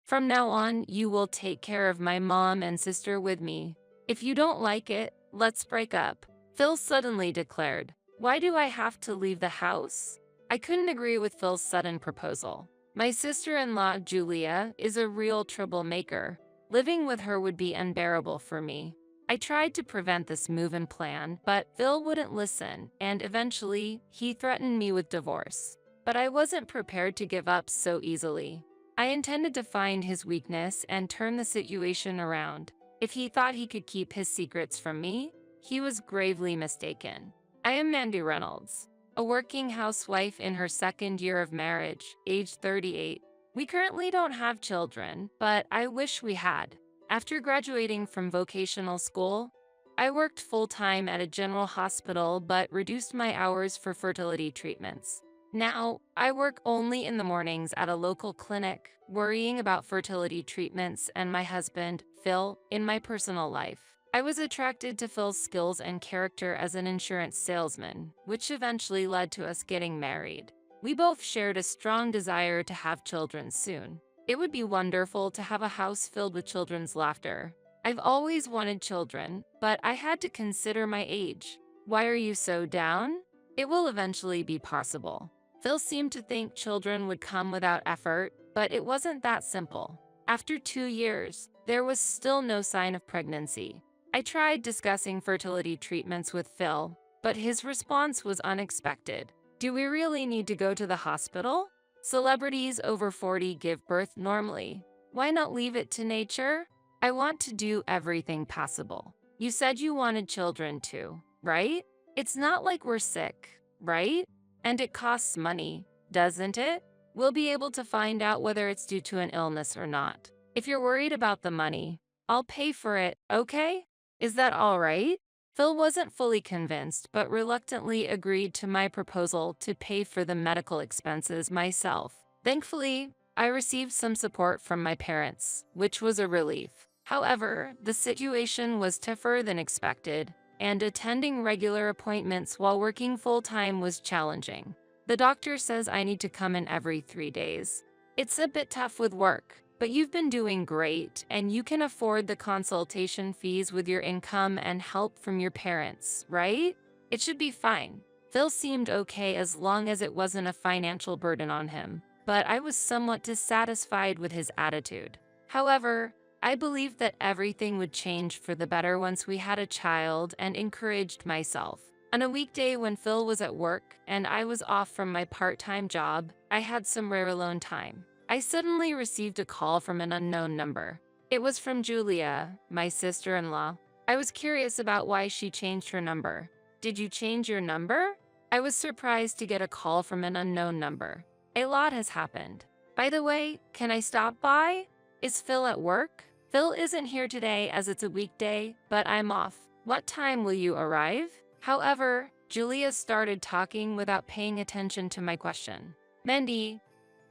From now on, you will take care of my mom and sister with me. If you don't like it, let's break up, Phil suddenly declared. Why do I have to leave the house? I couldn't agree with Phil's sudden proposal. My sister-in-law, Julia, is a real troublemaker. Living with her would be unbearable for me. I tried to prevent this move and plan, but Phil wouldn't listen, and eventually, he threatened me with divorce. But I wasn't prepared to give up so easily. I intended to find his weakness and turn the situation around. If he thought he could keep his secrets from me, he was gravely mistaken. I am Mandy Reynolds, a working housewife in her second year of marriage, age 38. We currently don't have children, but I wish we had. After graduating from vocational school, I worked full-time at a general hospital but reduced my hours for fertility treatments. Now, I work only in the mornings at a local clinic, worrying about fertility treatments and my husband, Phil, in my personal life. I was attracted to Phil's skills and character as an insurance salesman, which eventually led to us getting married. We both shared a strong desire to have children soon. It would be wonderful to have a house filled with children's laughter. I've always wanted children, but I had to consider my age. Why are you so down? It will eventually be possible. Phil seemed to think children would come without effort, but it wasn't that simple. After 2 years, there was still no sign of pregnancy. I tried discussing fertility treatments with Phil, but his response was unexpected. Do we really need to go to the hospital? Celebrities over 40 give birth normally. Why not leave it to nature? I want to do everything possible. You said you wanted children too, right? It's not like we're sick, right? And it costs money, doesn't it? We'll be able to find out whether it's due to an illness or not. If you're worried about the money, I'll pay for it, okay? Is that all right? Phil wasn't fully convinced, but reluctantly agreed to my proposal to pay for the medical expenses myself. Thankfully, I received some support from my parents, which was a relief. However, the situation was tougher than expected, and attending regular appointments while working full-time was challenging. The doctor says I need to come in every 3 days. It's a bit tough with work, but you've been doing great, and you can afford the consultation fees with your income and help from your parents, right? It should be fine. Phil seemed okay as long as it wasn't a financial burden on him, but I was somewhat dissatisfied with his attitude. However, I believed that everything would change for the better once we had a child and encouraged myself. On a weekday when Phil was at work and I was off from my part-time job, I had some rare alone time. I suddenly received a call from an unknown number. It was from Julia, my sister-in-law. I was curious about why she changed her number. Did you change your number? I was surprised to get a call from an unknown number. A lot has happened. By the way, can I stop by? Is Phil at work? Phil isn't here today as it's a weekday, but I'm off. What time will you arrive? However, Julia started talking without paying attention to my question. Mandy,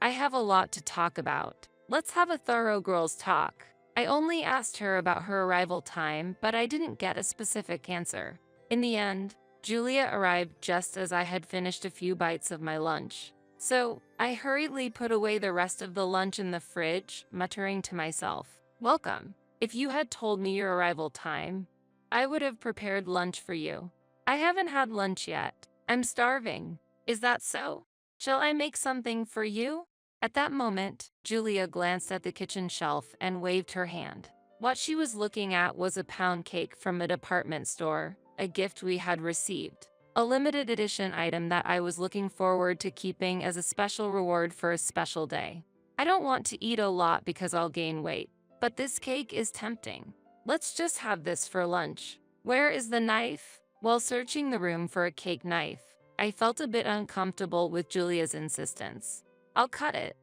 I have a lot to talk about. Let's have a thorough girls' talk. I only asked her about her arrival time, but I didn't get a specific answer. In the end, Julia arrived just as I had finished a few bites of my lunch. So, I hurriedly put away the rest of the lunch in the fridge, muttering to myself, "Welcome. If you had told me your arrival time, I would have prepared lunch for you. I haven't had lunch yet. I'm starving. Is that so? Shall I make something for you?" At that moment, Julia glanced at the kitchen shelf and waved her hand. What she was looking at was a pound cake from a department store, a gift we had received. A limited edition item that I was looking forward to keeping as a special reward for a special day. I don't want to eat a lot because I'll gain weight, but this cake is tempting. Let's just have this for lunch. Where is the knife? While searching the room for a cake knife, I felt a bit uncomfortable with Julia's insistence. I'll cut it.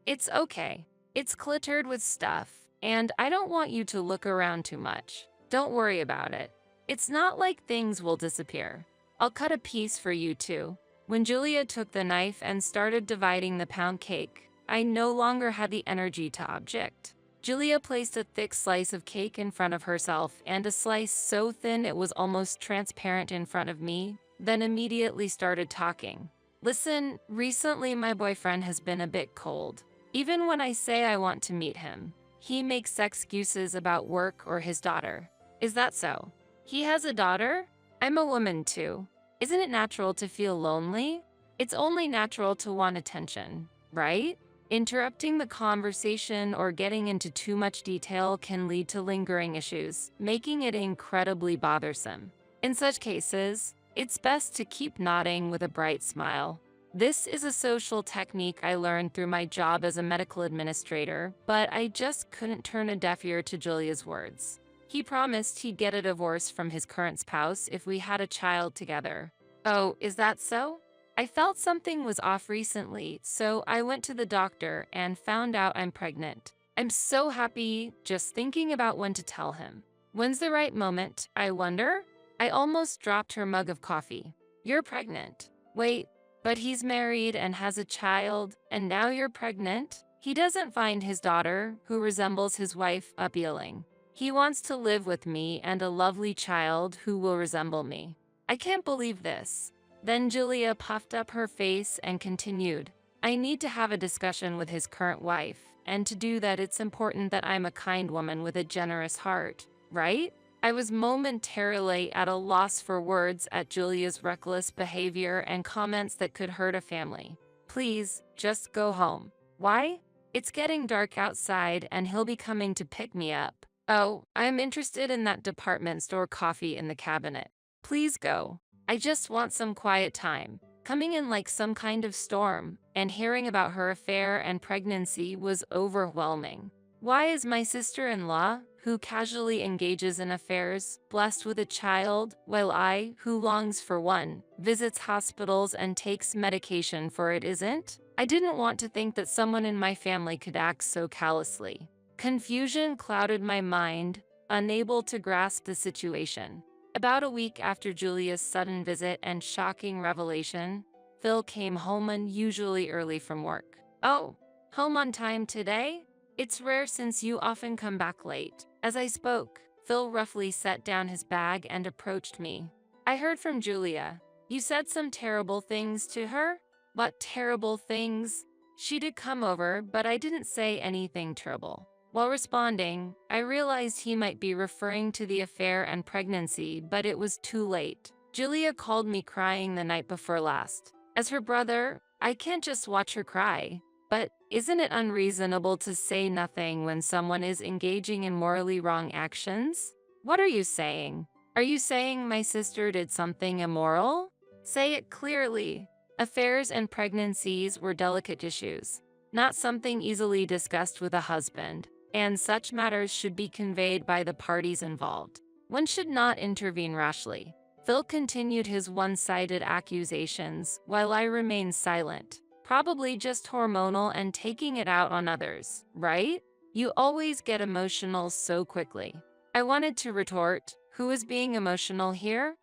It's okay. It's cluttered with stuff, and I don't want you to look around too much. Don't worry about it. It's not like things will disappear. I'll cut a piece for you too. When Julia took the knife and started dividing the pound cake, I no longer had the energy to object. Julia placed a thick slice of cake in front of herself and a slice so thin it was almost transparent in front of me, then immediately started talking. Listen, recently my boyfriend has been a bit cold. Even when I say I want to meet him, he makes excuses about work or his daughter. Is that so? He has a daughter? I'm a woman too. Isn't it natural to feel lonely? It's only natural to want attention, right? Interrupting the conversation or getting into too much detail can lead to lingering issues, making it incredibly bothersome. In such cases, it's best to keep nodding with a bright smile. This is a social technique I learned through my job as a medical administrator, but I just couldn't turn a deaf ear to Julia's words. He promised he'd get a divorce from his current spouse if we had a child together. Oh, is that so? I felt something was off recently, so I went to the doctor and found out I'm pregnant. I'm so happy just thinking about when to tell him. When's the right moment, I wonder? I almost dropped her mug of coffee. You're pregnant. Wait, but he's married and has a child, and now you're pregnant? He doesn't find his daughter, who resembles his wife, appealing. He wants to live with me and a lovely child who will resemble me. I can't believe this. Then Julia puffed up her face and continued, I need to have a discussion with his current wife, and to do that it's important that I'm a kind woman with a generous heart, right? I was momentarily at a loss for words at Julia's reckless behavior and comments that could hurt a family. Please, just go home. Why? It's getting dark outside and he'll be coming to pick me up. Oh, I'm interested in that department store coffee in the cabinet. Please go. I just want some quiet time. Coming in like some kind of storm, and hearing about her affair and pregnancy was overwhelming. Why is my sister-in-law, who casually engages in affairs, blessed with a child, while I, who longs for one, visits hospitals and takes medication for it isn't? I didn't want to think that someone in my family could act so callously. Confusion clouded my mind, unable to grasp the situation. About a week after Julia's sudden visit and shocking revelation, Phil came home unusually early from work. Oh, home on time today? It's rare since you often come back late. As I spoke, Phil roughly set down his bag and approached me. I heard from Julia. You said some terrible things to her? What terrible things? She did come over, but I didn't say anything terrible. While responding, I realized he might be referring to the affair and pregnancy, but it was too late. Julia called me crying the night before last. As her brother, I can't just watch her cry. But isn't it unreasonable to say nothing when someone is engaging in morally wrong actions? What are you saying? Are you saying my sister did something immoral? Say it clearly. Affairs and pregnancies were delicate issues, not something easily discussed with a husband, and such matters should be conveyed by the parties involved. One should not intervene rashly. Phil continued his one-sided accusations while I remained silent. Probably just hormonal and taking it out on others, right? You always get emotional so quickly. I wanted to retort, who is being emotional here?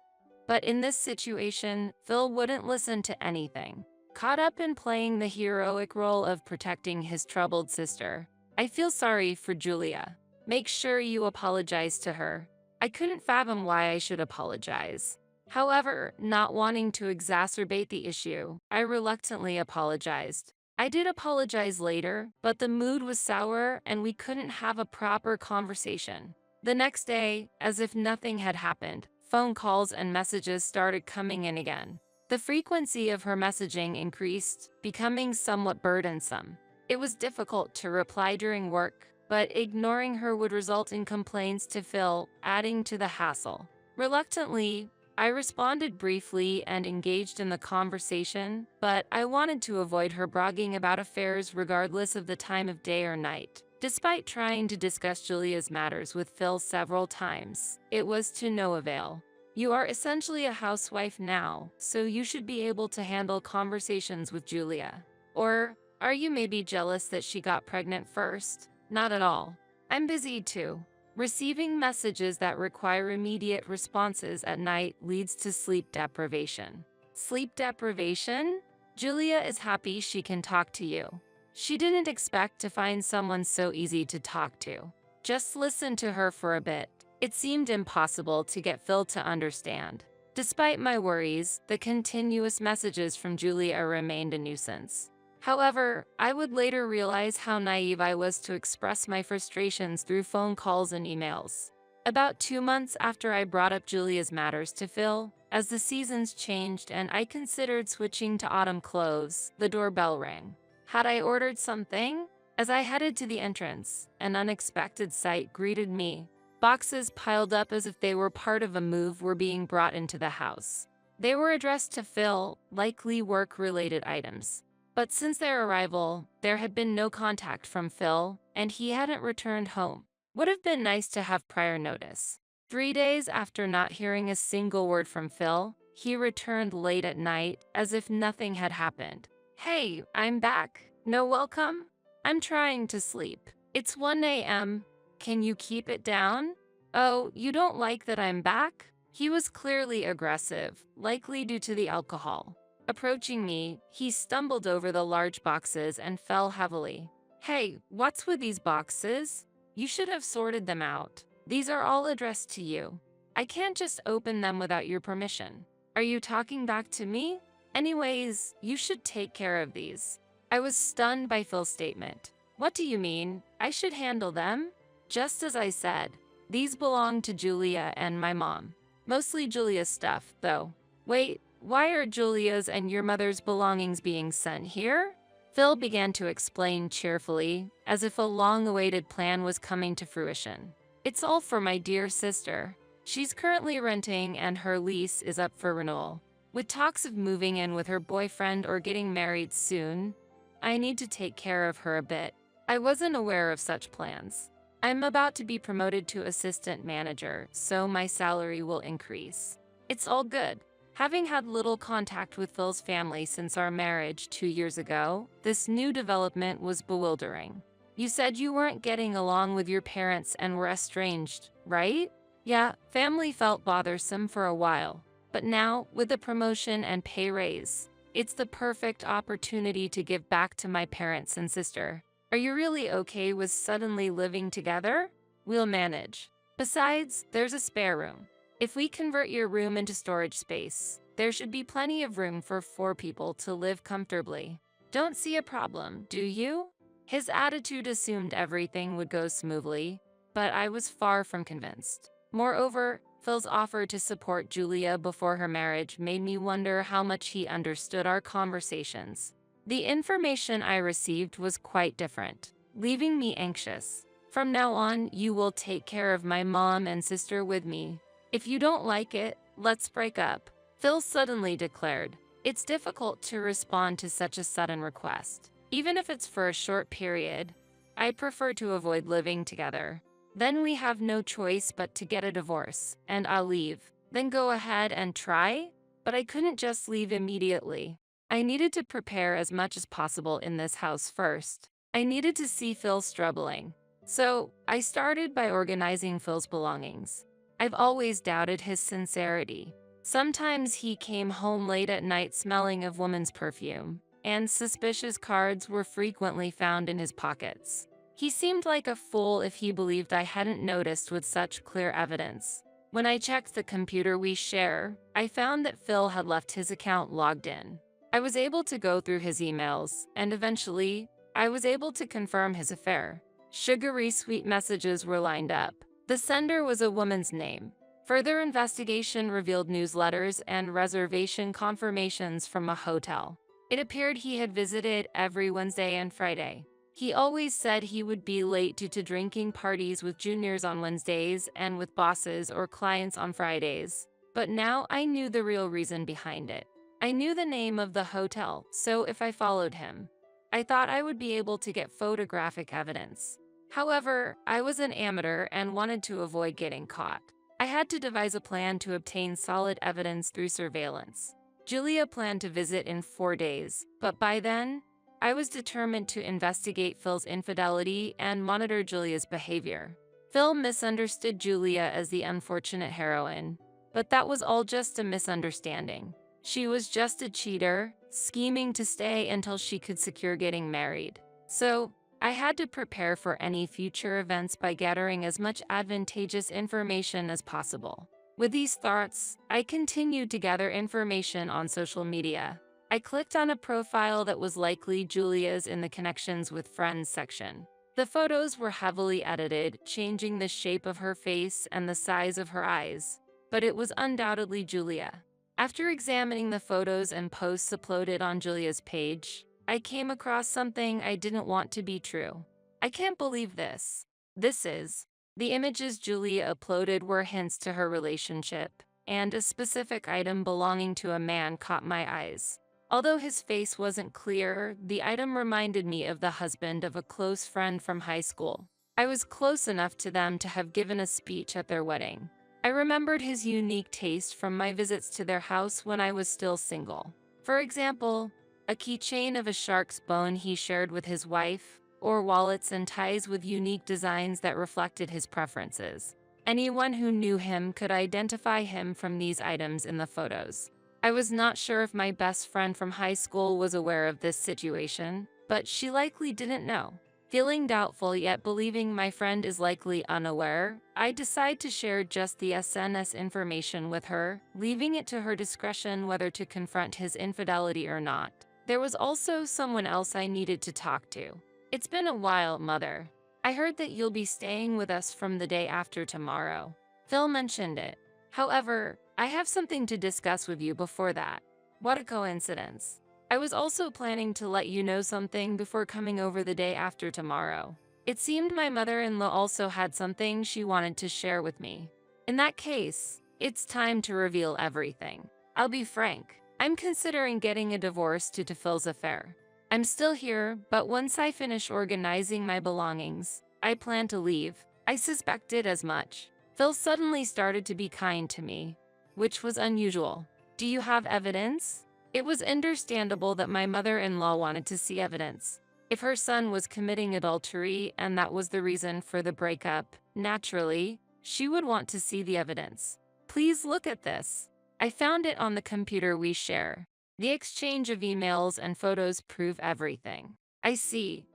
But in this situation, Phil wouldn't listen to anything. Caught up in playing the heroic role of protecting his troubled sister, I feel sorry for Julia. Make sure you apologize to her. I couldn't fathom why I should apologize. However, not wanting to exacerbate the issue, I reluctantly apologized. I did apologize later, but the mood was sour and we couldn't have a proper conversation. The next day, as if nothing had happened, phone calls and messages started coming in again. The frequency of her messaging increased, becoming somewhat burdensome. It was difficult to reply during work, but ignoring her would result in complaints to Phil, adding to the hassle. Reluctantly, I responded briefly and engaged in the conversation, but I wanted to avoid her bragging about affairs regardless of the time of day or night. Despite trying to discuss Julia's matters with Phil several times, it was to no avail. You are essentially a housewife now, so you should be able to handle conversations with Julia. Or are you maybe jealous that she got pregnant first? Not at all. I'm busy too. Receiving messages that require immediate responses at night leads to sleep deprivation. Sleep deprivation? Julia is happy she can talk to you. She didn't expect to find someone so easy to talk to. Just listen to her for a bit. It seemed impossible to get Phil to understand. Despite my worries, the continuous messages from Julia remained a nuisance. However, I would later realize how naive I was to express my frustrations through phone calls and emails. About 2 months after I brought up Julia's matters to Phil, as the seasons changed and I considered switching to autumn clothes, the doorbell rang. Had I ordered something? As I headed to the entrance, an unexpected sight greeted me. Boxes piled up as if they were part of a move were being brought into the house. They were addressed to Phil, likely work-related items. But since their arrival, there had been no contact from Phil, and he hadn't returned home. Would have been nice to have prior notice. 3 days after not hearing a single word from Phil, he returned late at night, as if nothing had happened. "Hey, I'm back. No welcome? I'm trying to sleep. It's 1 a.m. Can you keep it down? Oh, you don't like that I'm back?" He was clearly aggressive, likely due to the alcohol. Approaching me, he stumbled over the large boxes and fell heavily. "Hey, what's with these boxes? You should have sorted them out. These are all addressed to you. I can't just open them without your permission. Are you talking back to me? Anyways, you should take care of these." I was stunned by Phil's statement. "What do you mean? I should handle them?" Just as I said, these belong to Julia and my mom. Mostly Julia's stuff, though. Wait, why are Julia's and your mother's belongings being sent here? Phil began to explain cheerfully, as if a long-awaited plan was coming to fruition. "It's all for my dear sister. She's currently renting and her lease is up for renewal. With talks of moving in with her boyfriend or getting married soon, I need to take care of her a bit. I wasn't aware of such plans. I'm about to be promoted to assistant manager, so my salary will increase. It's all good." Having had little contact with Phil's family since our marriage 2 years ago, this new development was bewildering. "You said you weren't getting along with your parents and were estranged, right?" "Yeah, family felt bothersome for a while. But now, with the promotion and pay raise, it's the perfect opportunity to give back to my parents and sister. Are you really okay with suddenly living together? We'll manage. Besides, there's a spare room. If we convert your room into storage space, there should be plenty of room for 4 people to live comfortably. Don't see a problem, do you?" His attitude assumed everything would go smoothly, but I was far from convinced. Moreover, Phil's offer to support Julia before her marriage made me wonder how much he understood our conversations. The information I received was quite different, leaving me anxious. "From now on, you will take care of my mom and sister with me. If you don't like it, let's break up," Phil suddenly declared. It's difficult to respond to such a sudden request. Even if it's for a short period, I prefer to avoid living together. Then we have no choice but to get a divorce, and I'll leave. Then go ahead and try? But I couldn't just leave immediately. I needed to prepare as much as possible in this house first. I needed to see Phil struggling. So I started by organizing Phil's belongings. I've always doubted his sincerity. Sometimes he came home late at night smelling of woman's perfume, and suspicious cards were frequently found in his pockets. He seemed like a fool if he believed I hadn't noticed with such clear evidence. When I checked the computer we share, I found that Phil had left his account logged in. I was able to go through his emails, and eventually, I was able to confirm his affair. Sugary sweet messages were lined up. The sender was a woman's name. Further investigation revealed newsletters and reservation confirmations from a hotel. It appeared he had visited every Wednesday and Friday. He always said he would be late due to drinking parties with juniors on Wednesdays and with bosses or clients on Fridays. But now I knew the real reason behind it. I knew the name of the hotel, so if I followed him, I thought I would be able to get photographic evidence. However, I was an amateur and wanted to avoid getting caught. I had to devise a plan to obtain solid evidence through surveillance. Julia planned to visit in 4 days, but by then, I was determined to investigate Phil's infidelity and monitor Julia's behavior. Phil misunderstood Julia as the unfortunate heroine, but that was all just a misunderstanding. She was just a cheater, scheming to stay until she could secure getting married. So, I had to prepare for any future events by gathering as much advantageous information as possible. With these thoughts, I continued to gather information on social media. I clicked on a profile that was likely Julia's in the connections with friends section. The photos were heavily edited, changing the shape of her face and the size of her eyes, but it was undoubtedly Julia. After examining the photos and posts uploaded on Julia's page, I came across something I didn't want to be true. I can't believe this. The images Julia uploaded were hints to her relationship, and a specific item belonging to a man caught my eyes. Although his face wasn't clear, the item reminded me of the husband of a close friend from high school. I was close enough to them to have given a speech at their wedding. I remembered his unique taste from my visits to their house when I was still single. For example, a keychain of a shark's bone he shared with his wife, or wallets and ties with unique designs that reflected his preferences. Anyone who knew him could identify him from these items in the photos. I was not sure if my best friend from high school was aware of this situation, but she likely didn't know. Feeling doubtful yet believing my friend is likely unaware, I decide to share just the SNS information with her, leaving it to her discretion whether to confront his infidelity or not. There was also someone else I needed to talk to. It's been a while, Mother. I heard that you'll be staying with us from the day after tomorrow. Phil mentioned it. However, I have something to discuss with you before that. What a coincidence. I was also planning to let you know something before coming over the day after tomorrow. It seemed my mother-in-law also had something she wanted to share with me. In that case, it's time to reveal everything. I'll be frank. I'm considering getting a divorce due to Phil's affair. I'm still here, but once I finish organizing my belongings, I plan to leave. I suspected as much. Phil suddenly started to be kind to me, which was unusual. Do you have evidence? It was understandable that my mother-in-law wanted to see evidence. If her son was committing adultery and that was the reason for the breakup, naturally, she would want to see the evidence. Please look at this. I found it on the computer we share. The exchange of emails and photos prove everything. I see.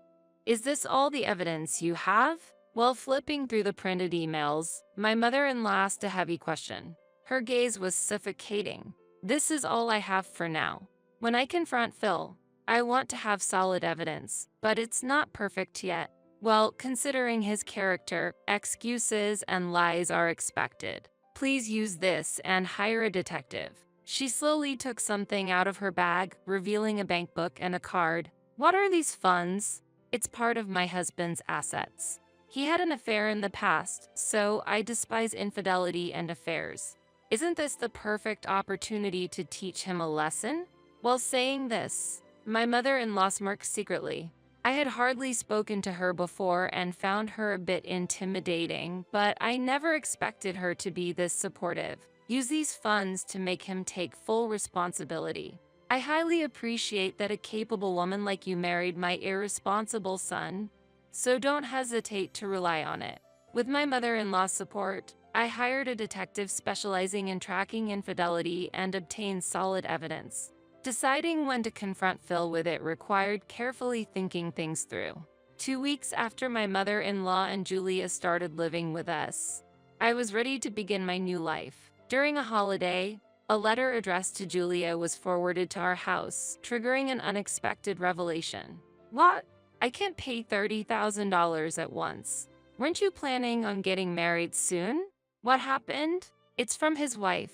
Is this all the evidence you have? While flipping through the printed emails, my mother-in-law asked a heavy question. Her gaze was suffocating. This is all I have for now. When I confront Phil, I want to have solid evidence, but it's not perfect yet. Well, considering his character, excuses and lies are expected. Please use this and hire a detective. She slowly took something out of her bag, revealing a bank book and a card. What are these funds? It's part of my husband's assets. He had an affair in the past, so I despise infidelity and affairs. Isn't this the perfect opportunity to teach him a lesson? While saying this, my mother-in-law smirked secretly. I had hardly spoken to her before and found her a bit intimidating, but I never expected her to be this supportive. Use these funds to make him take full responsibility. I highly appreciate that a capable woman like you married my irresponsible son, so don't hesitate to rely on it. With my mother-in-law's support, I hired a detective specializing in tracking infidelity and obtained solid evidence. Deciding when to confront Phil with it required carefully thinking things through. 2 weeks after my mother-in-law and Julia started living with us, I was ready to begin my new life. During a holiday, a letter addressed to Julia was forwarded to our house, triggering an unexpected revelation. What? I can't pay $30,000 at once. Weren't you planning on getting married soon? What happened? It's from his wife,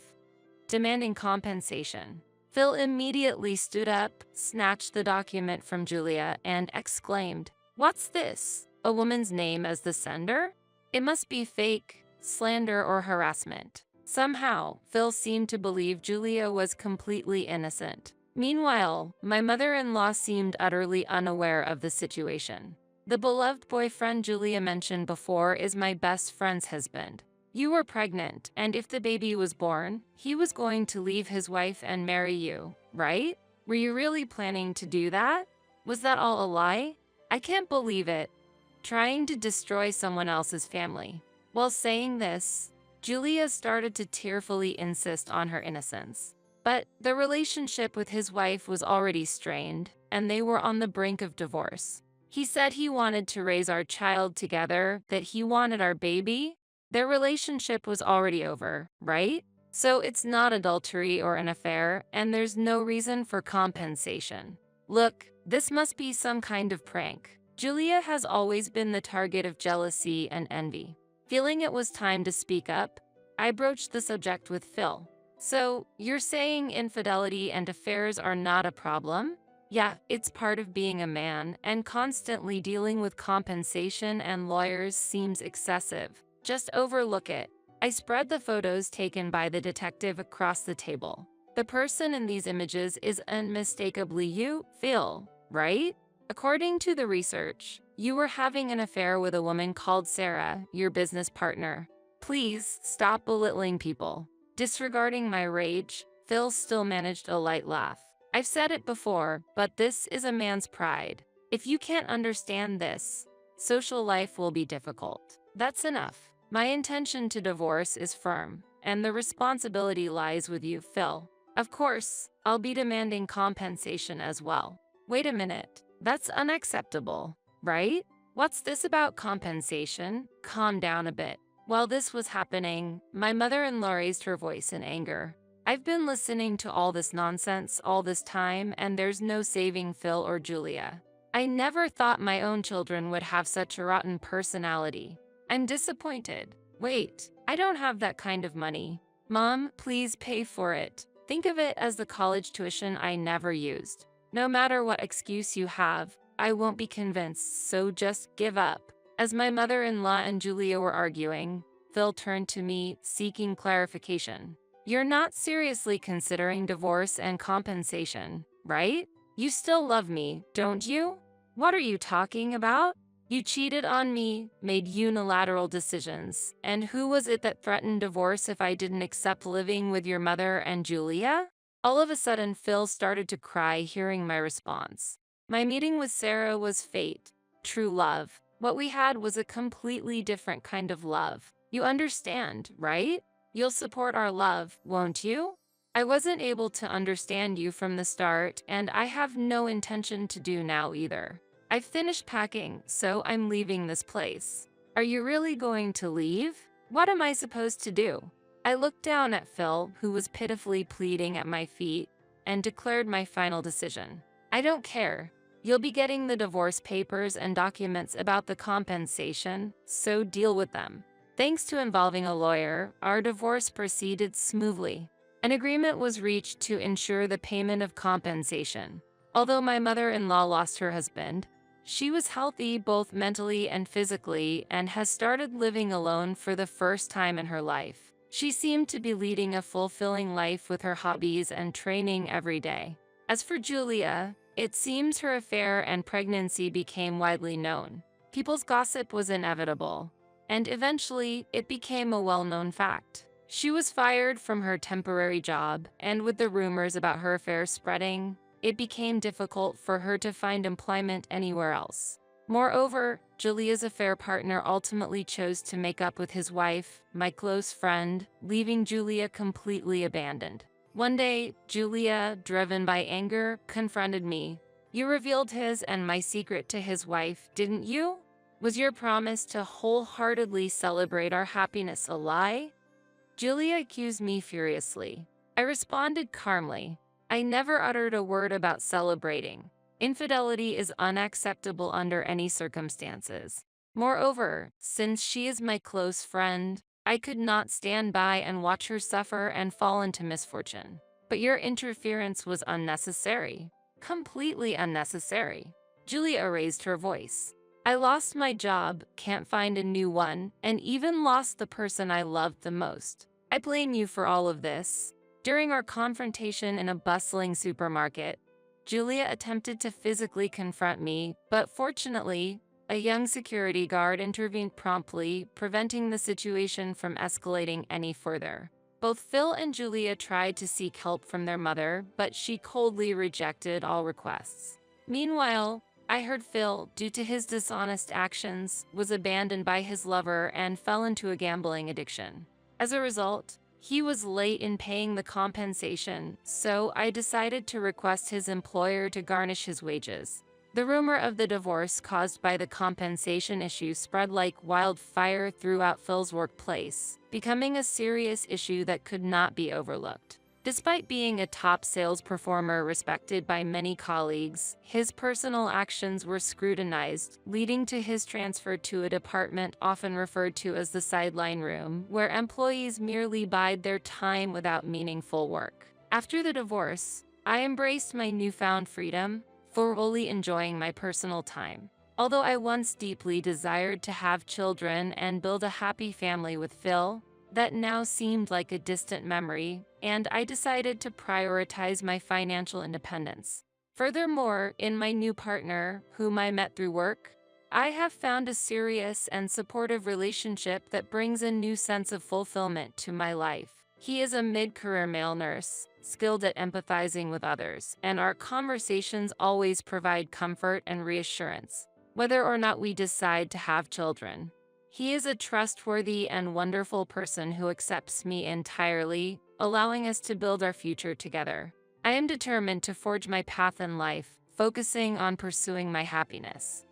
demanding compensation. Phil immediately stood up, snatched the document from Julia, and exclaimed, "What's this? A woman's name as the sender? It must be fake, slander or harassment." Somehow, Phil seemed to believe Julia was completely innocent. Meanwhile, my mother-in-law seemed utterly unaware of the situation. The beloved boyfriend Julia mentioned before is my best friend's husband. You were pregnant, and if the baby was born, he was going to leave his wife and marry you, right? Were you really planning to do that? Was that all a lie? I can't believe it. Trying to destroy someone else's family. While saying this, Julia started to tearfully insist on her innocence. But the relationship with his wife was already strained, and they were on the brink of divorce. He said he wanted to raise our child together, that he wanted our baby. Their relationship was already over, right? So it's not adultery or an affair, and there's no reason for compensation. Look, this must be some kind of prank. Julia has always been the target of jealousy and envy. Feeling it was time to speak up, I broached the subject with Phil. So, you're saying infidelity and affairs are not a problem? Yeah, it's part of being a man, and constantly dealing with compensation and lawyers seems excessive. Just overlook it. I spread the photos taken by the detective across the table. The person in these images is unmistakably you, Phil, right? According to the research, you were having an affair with a woman called Sarah, your business partner. Please stop belittling people. Disregarding my rage, Phil still managed a light laugh. I've said it before, but this is a man's pride. If you can't understand this, social life will be difficult. That's enough. My intention to divorce is firm, and the responsibility lies with you, Phil. Of course, I'll be demanding compensation as well. Wait a minute, that's unacceptable, right? What's this about compensation? Calm down a bit. While this was happening, my mother-in-law raised her voice in anger. I've been listening to all this nonsense all this time, and there's no saving Phil or Julia. I never thought my own children would have such a rotten personality. I'm disappointed. Wait, I don't have that kind of money. Mom, please pay for it. Think of it as the college tuition I never used. No matter what excuse you have, I won't be convinced, so just give up. As my mother-in-law and Julia were arguing, Phil turned to me, seeking clarification. You're not seriously considering divorce and compensation, right? You still love me, don't you? What are you talking about? You cheated on me, made unilateral decisions, and who was it that threatened divorce if I didn't accept living with your mother and Julia? All of a sudden, Phil started to cry hearing my response. My meeting with Sarah was fate, true love. What we had was a completely different kind of love. You understand, right? You'll support our love, won't you? I wasn't able to understand you from the start, and I have no intention to do now either. I've finished packing, so I'm leaving this place. Are you really going to leave? What am I supposed to do? I looked down at Phil, who was pitifully pleading at my feet, and declared my final decision. I don't care. You'll be getting the divorce papers and documents about the compensation, so deal with them. Thanks to involving a lawyer, our divorce proceeded smoothly. An agreement was reached to ensure the payment of compensation. Although my mother-in-law lost her husband, she was healthy both mentally and physically and has started living alone for the first time in her life. She seemed to be leading a fulfilling life with her hobbies and training every day. As for Julia, it seems her affair and pregnancy became widely known. People's gossip was inevitable, and eventually it became a well-known fact. She was fired from her temporary job, and with the rumors about her affair spreading, it became difficult for her to find employment anywhere else. Moreover, Julia's affair partner ultimately chose to make up with his wife, my close friend, leaving Julia completely abandoned. One day, Julia, driven by anger, confronted me. You revealed his and my secret to his wife, didn't you? Was your promise to wholeheartedly celebrate our happiness a lie? Julia accused me furiously. I responded calmly. I never uttered a word about celebrating. Infidelity is unacceptable under any circumstances. Moreover, since she is my close friend, I could not stand by and watch her suffer and fall into misfortune. But your interference was unnecessary. Completely unnecessary. Julia raised her voice. I lost my job, can't find a new one, and even lost the person I loved the most. I blame you for all of this. During our confrontation in a bustling supermarket, Julia attempted to physically confront me, but fortunately, a young security guard intervened promptly, preventing the situation from escalating any further. Both Phil and Julia tried to seek help from their mother, but she coldly rejected all requests. Meanwhile, I heard Phil, due to his dishonest actions, was abandoned by his lover and fell into a gambling addiction. As a result, he was late in paying the compensation, so I decided to request his employer to garnish his wages. The rumor of the divorce caused by the compensation issue spread like wildfire throughout Phil's workplace, becoming a serious issue that could not be overlooked. Despite being a top sales performer respected by many colleagues, his personal actions were scrutinized, leading to his transfer to a department often referred to as the sideline room, where employees merely bide their time without meaningful work. After the divorce, I embraced my newfound freedom, fully enjoying my personal time. Although I once deeply desired to have children and build a happy family with Phil, that now seemed like a distant memory, and I decided to prioritize my financial independence. Furthermore, in my new partner, whom I met through work, I have found a serious and supportive relationship that brings a new sense of fulfillment to my life. He is a mid-career male nurse, skilled at empathizing with others, and our conversations always provide comfort and reassurance, whether or not we decide to have children. He is a trustworthy and wonderful person who accepts me entirely, allowing us to build our future together. I am determined to forge my path in life, focusing on pursuing my happiness.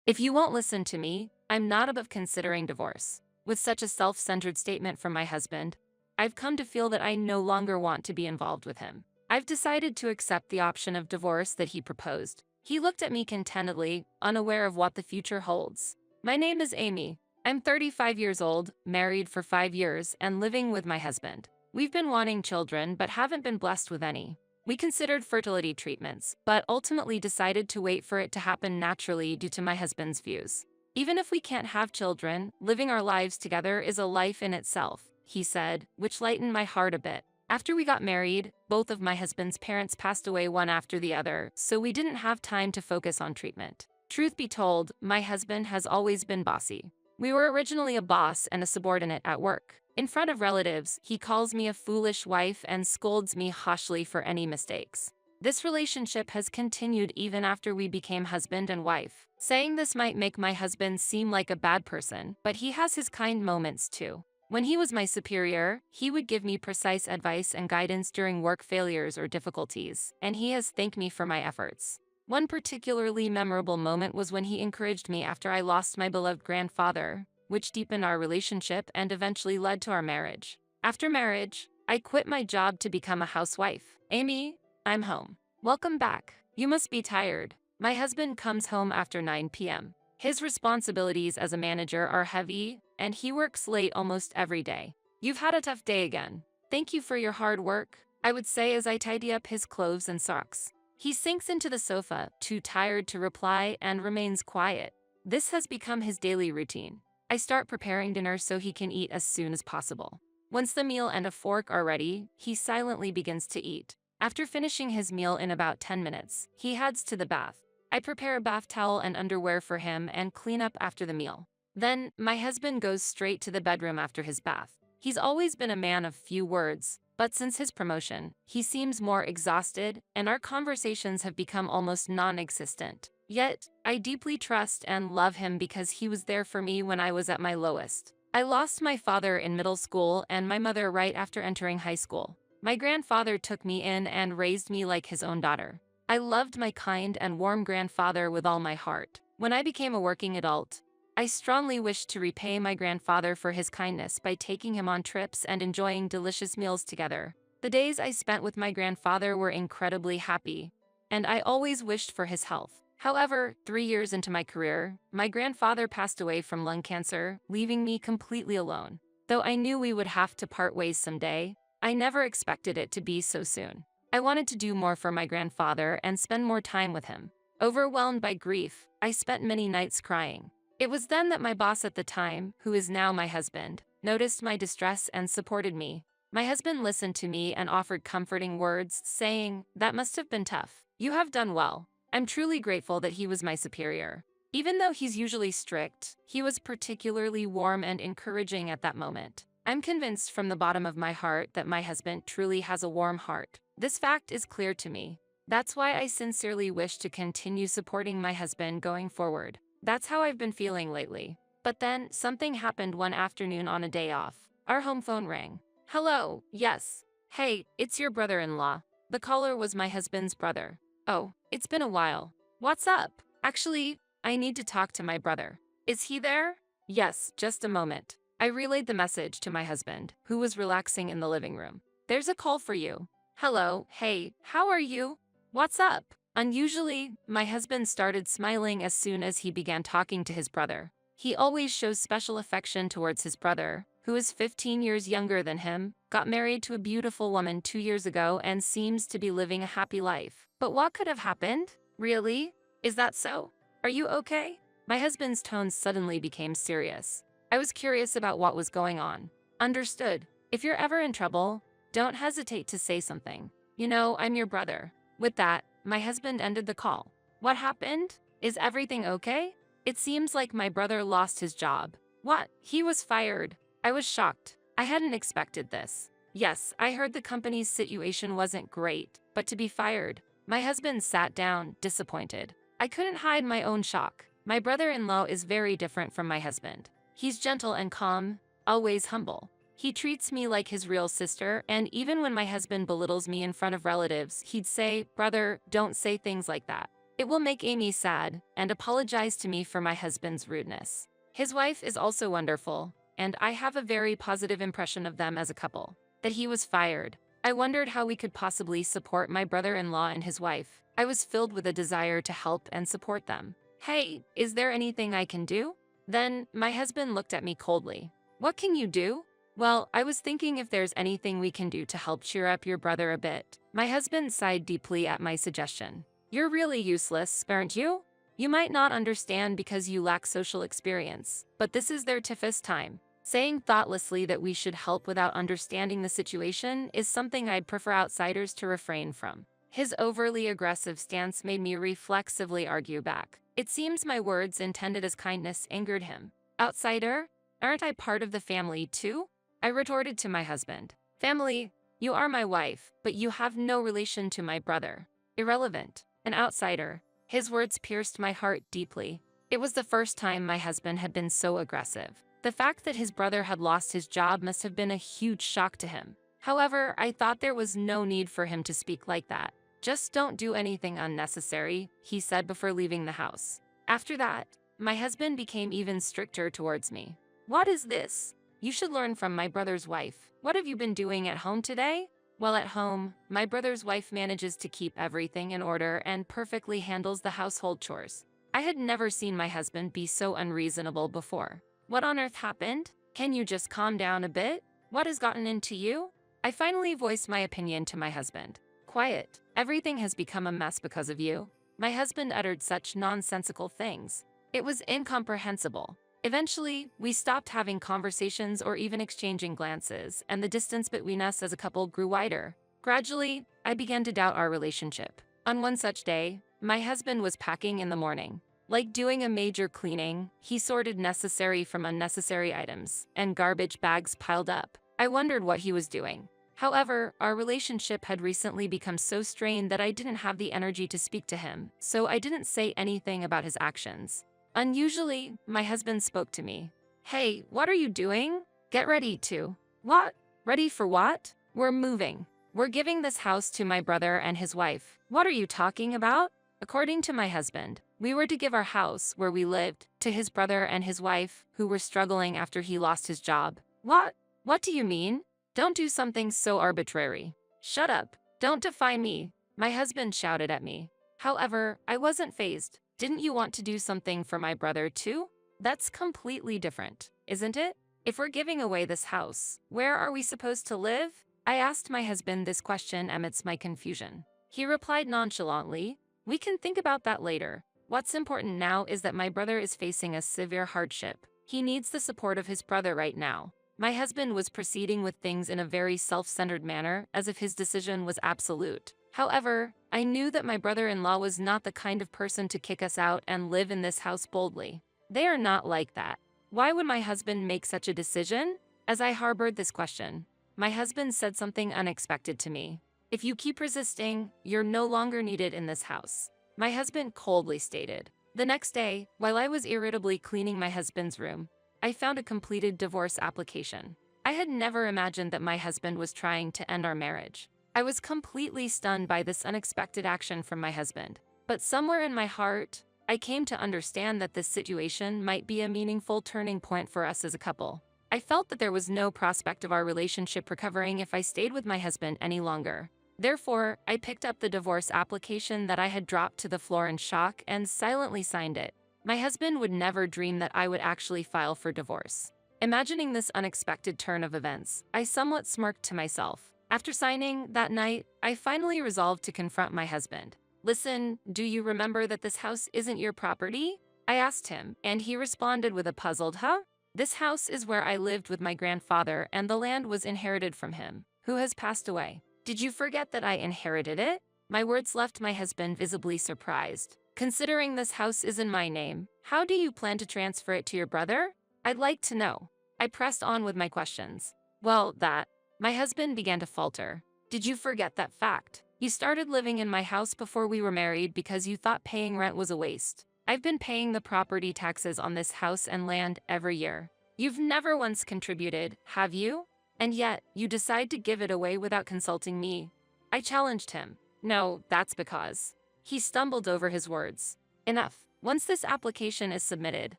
If you won't listen to me, I'm not above considering divorce. With such a self-centered statement from my husband, I've come to feel that I no longer want to be involved with him. I've decided to accept the option of divorce that he proposed. He looked at me contentedly, unaware of what the future holds. My name is Amy. I'm 35 years old, married for 5 years, and living with my husband. We've been wanting children but haven't been blessed with any. We considered fertility treatments, but ultimately decided to wait for it to happen naturally due to my husband's views. Even if we can't have children, living our lives together is a life in itself, he said, which lightened my heart a bit. After we got married, both of my husband's parents passed away one after the other, so we didn't have time to focus on treatment. Truth be told, my husband has always been bossy. We were originally a boss and a subordinate at work. In front of relatives, he calls me a foolish wife and scolds me harshly for any mistakes. This relationship has continued even after we became husband and wife. Saying this might make my husband seem like a bad person, but he has his kind moments too. When he was my superior, he would give me precise advice and guidance during work failures or difficulties, and he has thanked me for my efforts. One particularly memorable moment was when he encouraged me after I lost my beloved grandfather, which deepened our relationship and eventually led to our marriage. After marriage, I quit my job to become a housewife. Amy, I'm home. Welcome back. You must be tired. My husband comes home after 9 p.m. His responsibilities as a manager are heavy, and he works late almost every day. You've had a tough day again. Thank you for your hard work, I would say as I tidy up his clothes and socks. He sinks into the sofa, too tired to reply, and remains quiet. This has become his daily routine. I start preparing dinner so he can eat as soon as possible. Once the meal and a fork are ready, he silently begins to eat. After finishing his meal in about 10 minutes, he heads to the bath. I prepare a bath towel and underwear for him and clean up after the meal. Then, my husband goes straight to the bedroom after his bath. He's always been a man of few words, but since his promotion, he seems more exhausted, and our conversations have become almost non-existent. Yet, I deeply trust and love him because he was there for me when I was at my lowest. I lost my father in middle school and my mother right after entering high school. My grandfather took me in and raised me like his own daughter. I loved my kind and warm grandfather with all my heart. When I became a working adult, I strongly wished to repay my grandfather for his kindness by taking him on trips and enjoying delicious meals together. The days I spent with my grandfather were incredibly happy, and I always wished for his health. However, 3 years into my career, my grandfather passed away from lung cancer, leaving me completely alone. Though I knew we would have to part ways someday, I never expected it to be so soon. I wanted to do more for my grandfather and spend more time with him. Overwhelmed by grief, I spent many nights crying. It was then that my boss at the time, who is now my husband, noticed my distress and supported me. My husband listened to me and offered comforting words, saying, "That must have been tough. You have done well." I'm truly grateful that he was my superior. Even though he's usually strict, he was particularly warm and encouraging at that moment. I'm convinced from the bottom of my heart that my husband truly has a warm heart. This fact is clear to me. That's why I sincerely wish to continue supporting my husband going forward. That's how I've been feeling lately. But then, something happened one afternoon on a day off. Our home phone rang. "Hello, yes. Hey, it's your brother-in-law." The caller was my husband's brother. Oh, it's been a while. What's up? Actually, I need to talk to my brother. Is he there? Yes, just a moment. I relayed the message to my husband, who was relaxing in the living room. There's a call for you. Hello, hey, how are you? What's up? Unusually, my husband started smiling as soon as he began talking to his brother. He always shows special affection towards his brother, who is 15 years younger than him, got married to a beautiful woman 2 years ago and seems to be living a happy life. But what could have happened? Really? Is that so? Are you okay? My husband's tone suddenly became serious. I was curious about what was going on. Understood. If you're ever in trouble, don't hesitate to say something. You know, I'm your brother. With that, my husband ended the call. What happened? Is everything okay? It seems like my brother lost his job. What? He was fired. I was shocked. I hadn't expected this. Yes, I heard the company's situation wasn't great, but to be fired. My husband sat down, disappointed. I couldn't hide my own shock. My brother-in-law is very different from my husband. He's gentle and calm, always humble. He treats me like his real sister, and even when my husband belittles me in front of relatives, he'd say, "Brother, don't say things like that. It will make Amy sad," and apologize to me for my husband's rudeness. His wife is also wonderful, and I have a very positive impression of them as a couple. That he was fired. I wondered how we could possibly support my brother-in-law and his wife. I was filled with a desire to help and support them. Hey, is there anything I can do? Then, my husband looked at me coldly. What can you do? Well, I was thinking if there's anything we can do to help cheer up your brother a bit. My husband sighed deeply at my suggestion. You're really useless, aren't you? You might not understand because you lack social experience, but this is their toughest time. Saying thoughtlessly that we should help without understanding the situation is something I'd prefer outsiders to refrain from. His overly aggressive stance made me reflexively argue back. It seems my words intended as kindness angered him. Outsider? Aren't I part of the family too? I retorted to my husband. Family? You are my wife, but you have no relation to my brother. Irrelevant. An outsider. His words pierced my heart deeply. It was the first time my husband had been so aggressive. The fact that his brother had lost his job must have been a huge shock to him. However, I thought there was no need for him to speak like that. Just don't do anything unnecessary, he said before leaving the house. After that, my husband became even stricter towards me. What is this? You should learn from my brother's wife. What have you been doing at home today? Well, at home, my brother's wife manages to keep everything in order and perfectly handles the household chores. I had never seen my husband be so unreasonable before. What on earth happened? Can you just calm down a bit? What has gotten into you? I finally voiced my opinion to my husband. Quiet. Everything has become a mess because of you. My husband uttered such nonsensical things. It was incomprehensible. Eventually, we stopped having conversations or even exchanging glances, and the distance between us as a couple grew wider. Gradually, I began to doubt our relationship. On one such day, my husband was packing in the morning. Like doing a major cleaning, he sorted necessary from unnecessary items, and garbage bags piled up. I wondered what he was doing. However, our relationship had recently become so strained that I didn't have the energy to speak to him, so I didn't say anything about his actions. Unusually, my husband spoke to me. Hey, what are you doing? Get ready to. What? Ready for what? We're moving. We're giving this house to my brother and his wife. What are you talking about? According to my husband, we were to give our house, where we lived, to his brother and his wife, who were struggling after he lost his job. What? What do you mean? Don't do something so arbitrary. Shut up. Don't defy me. My husband shouted at me. However, I wasn't fazed. Didn't you want to do something for my brother too? That's completely different, isn't it? If we're giving away this house, where are we supposed to live? I asked my husband this question amidst my confusion. He replied nonchalantly, we can think about that later. What's important now is that my brother is facing a severe hardship. He needs the support of his brother right now. My husband was proceeding with things in a very self-centered manner, as if his decision was absolute. However, I knew that my brother-in-law was not the kind of person to kick us out and live in this house boldly. They are not like that. Why would my husband make such a decision? As I harbored this question, my husband said something unexpected to me. If you keep resisting, you're no longer needed in this house. My husband coldly stated. The next day, while I was irritably cleaning my husband's room, I found a completed divorce application. I had never imagined that my husband was trying to end our marriage. I was completely stunned by this unexpected action from my husband. But somewhere in my heart, I came to understand that this situation might be a meaningful turning point for us as a couple. I felt that there was no prospect of our relationship recovering if I stayed with my husband any longer. Therefore, I picked up the divorce application that I had dropped to the floor in shock and silently signed it. My husband would never dream that I would actually file for divorce. Imagining this unexpected turn of events, I somewhat smirked to myself. After signing that night, I finally resolved to confront my husband. "Listen, do you remember that this house isn't your property?" I asked him, and he responded with a puzzled, "Huh? This house is where I lived with my grandfather, and the land was inherited from him, who has passed away. Did you forget that I inherited it?" My words left my husband visibly surprised. "Considering this house is in my name, how do you plan to transfer it to your brother? I'd like to know." I pressed on with my questions. "Well, that..." My husband began to falter. "Did you forget that fact? You started living in my house before we were married because you thought paying rent was a waste. I've been paying the property taxes on this house and land every year. You've never once contributed, have you? And yet, you decide to give it away without consulting me." I challenged him. "No, that's because..." He stumbled over his words. "Enough. Once this application is submitted,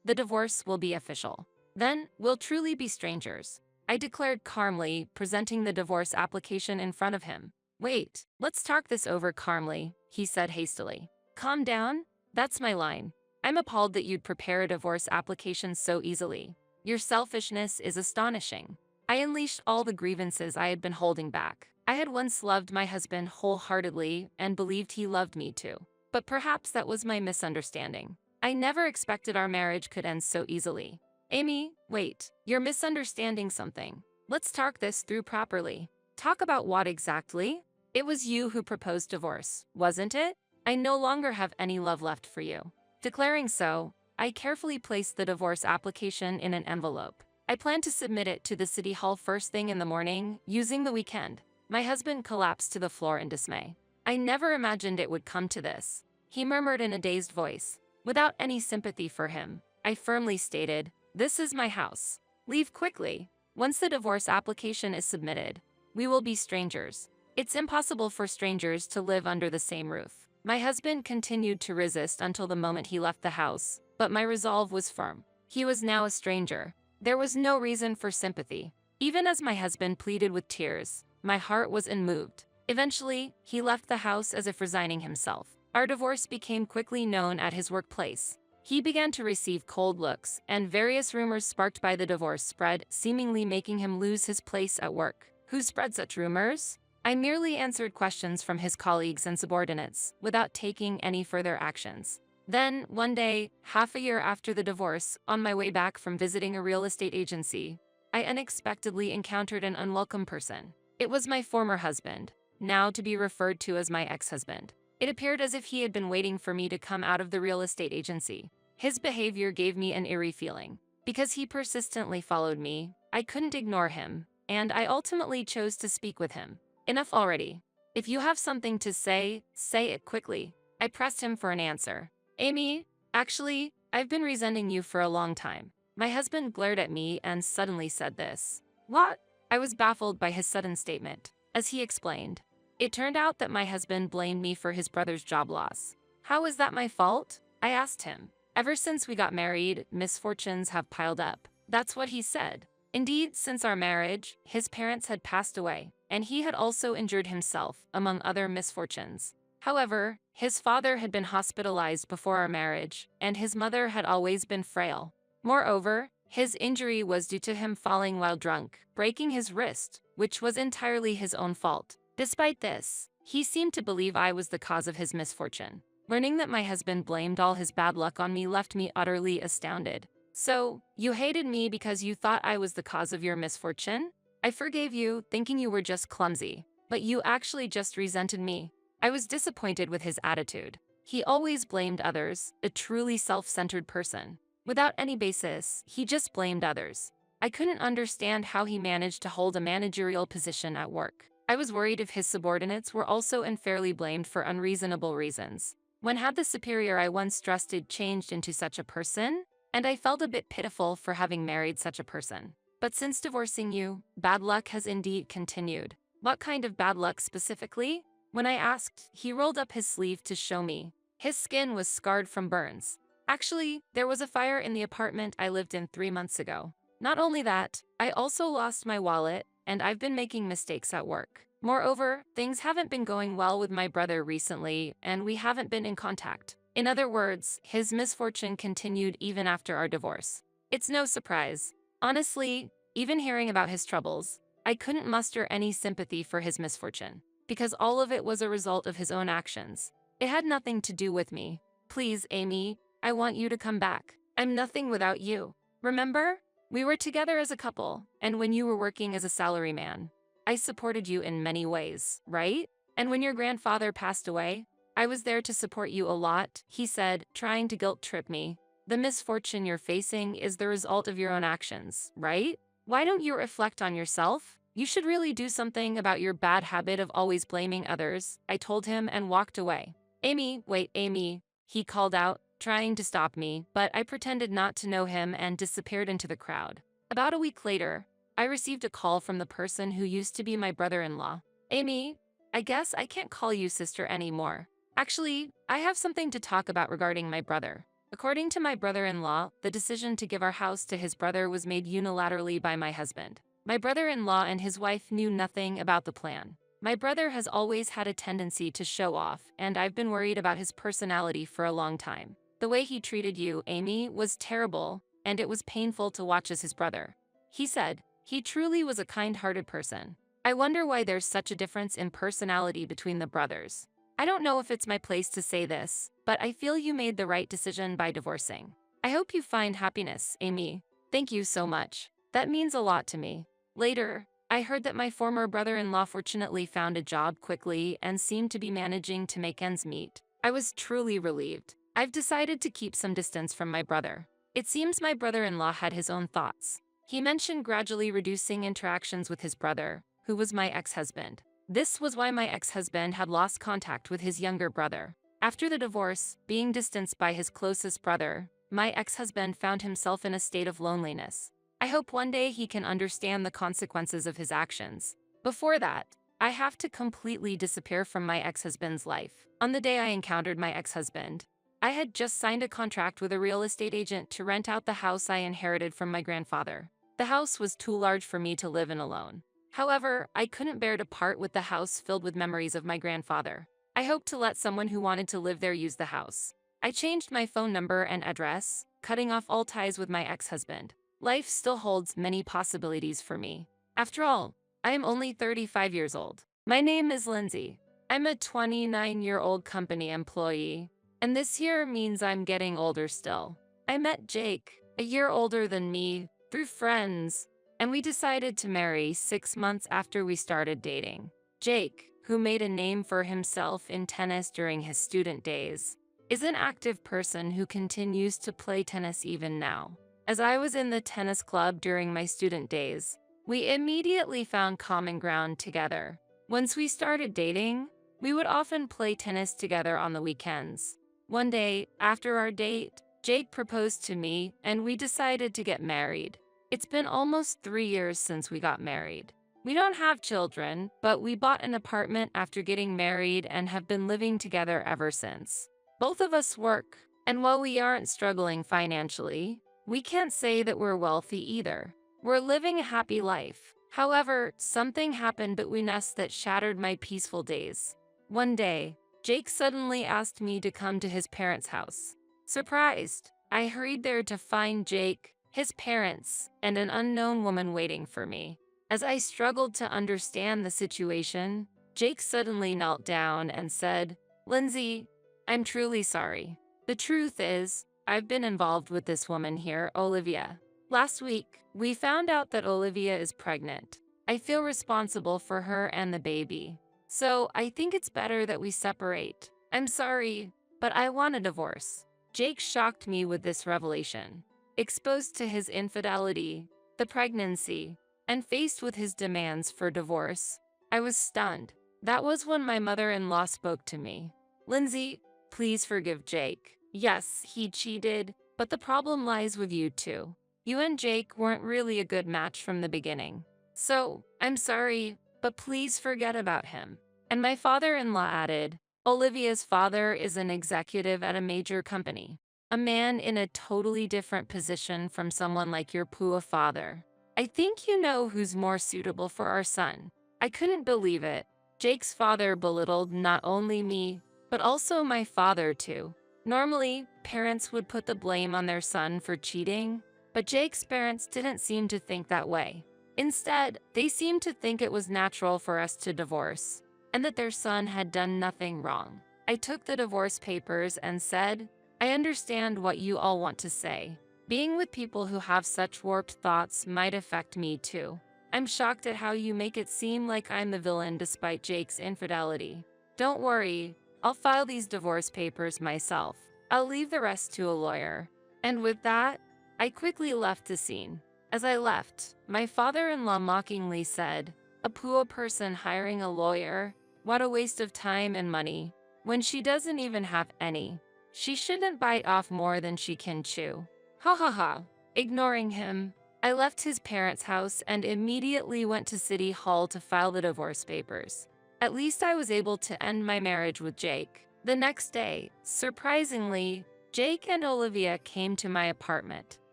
the divorce will be official. Then, we'll truly be strangers," I declared calmly, presenting the divorce application in front of him. "Wait, let's talk this over calmly," he said hastily. "Calm down? That's my line. I'm appalled that you'd prepare a divorce application so easily. Your selfishness is astonishing." I unleashed all the grievances I had been holding back. I had once loved my husband wholeheartedly and believed he loved me too. But perhaps that was my misunderstanding. I never expected our marriage could end so easily. "Amy, wait, you're misunderstanding something. Let's talk this through properly." "Talk about what exactly?" "It was you who proposed divorce, wasn't it? I no longer have any love left for you." Declaring so, I carefully placed the divorce application in an envelope. I planned to submit it to the city hall first thing in the morning, using the weekend. My husband collapsed to the floor in dismay. "I never imagined it would come to this," he murmured in a dazed voice. Without any sympathy for him, I firmly stated, "This is my house. Leave quickly. Once the divorce application is submitted, we will be strangers. It's impossible for strangers to live under the same roof." My husband continued to resist until the moment he left the house, but my resolve was firm. He was now a stranger. There was no reason for sympathy. Even as my husband pleaded with tears, my heart was unmoved. Eventually, he left the house as if resigning himself. Our divorce became quickly known at his workplace. He began to receive cold looks, and various rumors sparked by the divorce spread, seemingly making him lose his place at work. Who spread such rumors? I merely answered questions from his colleagues and subordinates, without taking any further actions. Then, one day, half a year after the divorce, on my way back from visiting a real estate agency, I unexpectedly encountered an unwelcome person. It was my former husband, now to be referred to as my ex-husband. It appeared as if he had been waiting for me to come out of the real estate agency. His behavior gave me an eerie feeling. Because he persistently followed me, I couldn't ignore him, and I ultimately chose to speak with him. "Enough already. If you have something to say it quickly." I pressed him for an answer. "Amy, actually, I've been resenting you for a long time." My husband glared at me and suddenly said this. "What?" I was baffled by his sudden statement. As he explained, it turned out that my husband blamed me for his brother's job loss. "How is that my fault?" I asked him. "Ever since we got married, misfortunes have piled up." That's what he said. Indeed, since our marriage, his parents had passed away, and he had also injured himself, among other misfortunes. However, his father had been hospitalized before our marriage, and his mother had always been frail. Moreover, his injury was due to him falling while drunk, breaking his wrist, which was entirely his own fault. Despite this, he seemed to believe I was the cause of his misfortune. Learning that my husband blamed all his bad luck on me left me utterly astounded. "So, you hated me because you thought I was the cause of your misfortune? I forgave you, thinking you were just clumsy, but you actually just resented me." I was disappointed with his attitude. He always blamed others, a truly self-centered person. Without any basis, he just blamed others. I couldn't understand how he managed to hold a managerial position at work. I was worried if his subordinates were also unfairly blamed for unreasonable reasons. When had the superior I once trusted changed into such a person? And I felt a bit pitiful for having married such a person. "But since divorcing you, bad luck has indeed continued." What kind of bad luck specifically? When I asked, he rolled up his sleeve to show me. His skin was scarred from burns. Actually, there was a fire in the apartment I lived in 3 months ago. Not only that, I also lost my wallet, and I've been making mistakes at work. Moreover, things haven't been going well with my brother recently, and we haven't been in contact. In other words, his misfortune continued even after our divorce. It's no surprise. Honestly, even hearing about his troubles, I couldn't muster any sympathy for his misfortune, because all of it was a result of his own actions. It had nothing to do with me. Please, Amy, I want you to come back. I'm nothing without you. Remember? We were together as a couple, and when you were working as a salaryman, I supported you in many ways, right? And when your grandfather passed away, I was there to support you a lot, he said, trying to guilt trip me. The misfortune you're facing is the result of your own actions, right? Why don't you reflect on yourself? You should really do something about your bad habit of always blaming others, I told him and walked away. Amy, wait, Amy, he called out, trying to stop me, but I pretended not to know him and disappeared into the crowd. About a week later, I received a call from the person who used to be my brother-in-law. Amy, I guess I can't call you sister anymore. Actually, I have something to talk about regarding my brother. According to my brother-in-law, the decision to give our house to his brother was made unilaterally by my husband. My brother-in-law and his wife knew nothing about the plan. My brother has always had a tendency to show off, and I've been worried about his personality for a long time. The way he treated you, Amy, was terrible, and it was painful to watch as his brother. He said, he truly was a kind-hearted person. I wonder why there's such a difference in personality between the brothers. I don't know if it's my place to say this, but I feel you made the right decision by divorcing. I hope you find happiness, Amy. Thank you so much. That means a lot to me. Later, I heard that my former brother-in-law fortunately found a job quickly and seemed to be managing to make ends meet. I was truly relieved. I've decided to keep some distance from my brother. It seems my brother-in-law had his own thoughts. He mentioned gradually reducing interactions with his brother, who was my ex-husband. This was why my ex-husband had lost contact with his younger brother. After the divorce, being distanced by his closest brother, my ex-husband found himself in a state of loneliness. I hope one day he can understand the consequences of his actions. Before that, I have to completely disappear from my ex-husband's life. On the day I encountered my ex-husband, I had just signed a contract with a real estate agent to rent out the house I inherited from my grandfather. The house was too large for me to live in alone. However, I couldn't bear to part with the house filled with memories of my grandfather. I hoped to let someone who wanted to live there use the house. I changed my phone number and address, cutting off all ties with my ex-husband. Life still holds many possibilities for me. After all, I am only 35 years old. My name is Lindsay. I'm a 29-year-old company employee, and this year means I'm getting older still. I met Jake, a year older than me, through friends, and we decided to marry 6 months after we started dating. Jake, who made a name for himself in tennis during his student days, is an active person who continues to play tennis even now. As I was in the tennis club during my student days, we immediately found common ground together. Once we started dating, we would often play tennis together on the weekends. One day, after our date, Jake proposed to me and we decided to get married. It's been almost 3 years since we got married. We don't have children, but we bought an apartment after getting married and have been living together ever since. Both of us work, and while we aren't struggling financially, we can't say that we're wealthy either. We're living a happy life. However, something happened between us that shattered my peaceful days. One day, Jake suddenly asked me to come to his parents' house. Surprised, I hurried there to find Jake, his parents, and an unknown woman waiting for me. As I struggled to understand the situation, Jake suddenly knelt down and said, "Lindsay, I'm truly sorry. The truth is, I've been involved with this woman here, Olivia. Last week, we found out that Olivia is pregnant. I feel responsible for her and the baby. So I think it's better that we separate. I'm sorry, but I want a divorce." Jake shocked me with this revelation. Exposed to his infidelity, the pregnancy, and faced with his demands for divorce, I was stunned. That was when my mother-in-law spoke to me. "Lindsay, please forgive Jake. Yes, he cheated, but the problem lies with you too. You and Jake weren't really a good match from the beginning. So, I'm sorry, but please forget about him. And my father-in-law added, Olivia's father is an executive at a major company. A man in a totally different position from someone like your poor father. I think you know who's more suitable for our son. I couldn't believe it. Jake's father belittled not only me, but also my father too. Normally, parents would put the blame on their son for cheating, but Jake's parents didn't seem to think that way. Instead, they seemed to think it was natural for us to divorce, and that their son had done nothing wrong. I took the divorce papers and said, I understand what you all want to say. Being with people who have such warped thoughts might affect me too. I'm shocked at how you make it seem like I'm the villain despite Jake's infidelity. Don't worry, I'll file these divorce papers myself. I'll leave the rest to a lawyer. And with that, I quickly left the scene. As I left, my father-in-law mockingly said, a poor person hiring a lawyer? What a waste of time and money, when she doesn't even have any. She shouldn't bite off more than she can chew. Ha ha ha. Ignoring him, I left his parents' house and immediately went to City Hall to file the divorce papers. At least I was able to end my marriage with Jake. The next day, surprisingly, Jake and Olivia came to my apartment.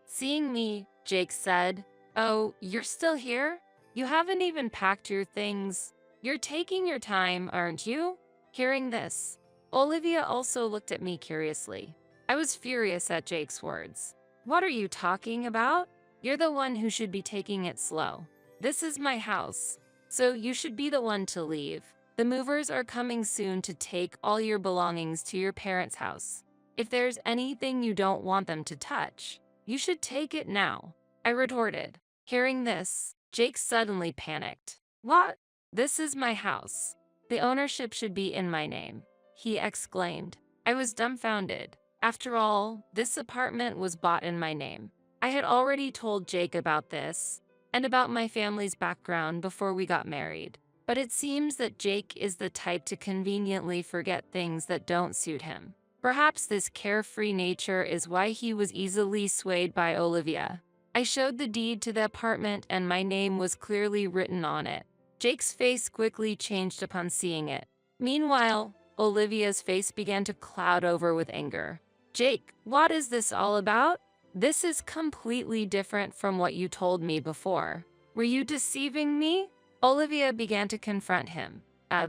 Seeing me, Jake said, Oh, you're still here? You haven't even packed your things. You're taking your time, aren't you? Hearing this, Olivia also looked at me curiously. I was furious at Jake's words. What are you talking about? You're the one who should be taking it slow. This is my house, so you should be the one to leave. The movers are coming soon to take all your belongings to your parents' house. If there's anything you don't want them to touch, you should take it now, I retorted. Hearing this, Jake suddenly panicked. What? This is my house. The ownership should be in my name, he exclaimed. I was dumbfounded. After all, this apartment was bought in my name. I had already told Jake about this, and about my family's background before we got married. But it seems that Jake is the type to conveniently forget things that don't suit him. Perhaps this carefree nature is why he was easily swayed by Olivia. I showed the deed to the apartment and my name was clearly written on it. Jake's face quickly changed upon seeing it. Meanwhile, Olivia's face began to cloud over with anger. Jake, what is this all about? This is completely different from what you told me before. Were you deceiving me? Olivia began to confront him.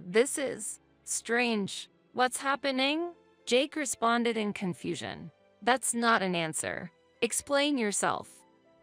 This is strange. What's happening? Jake responded in confusion. That's not an answer. Explain yourself.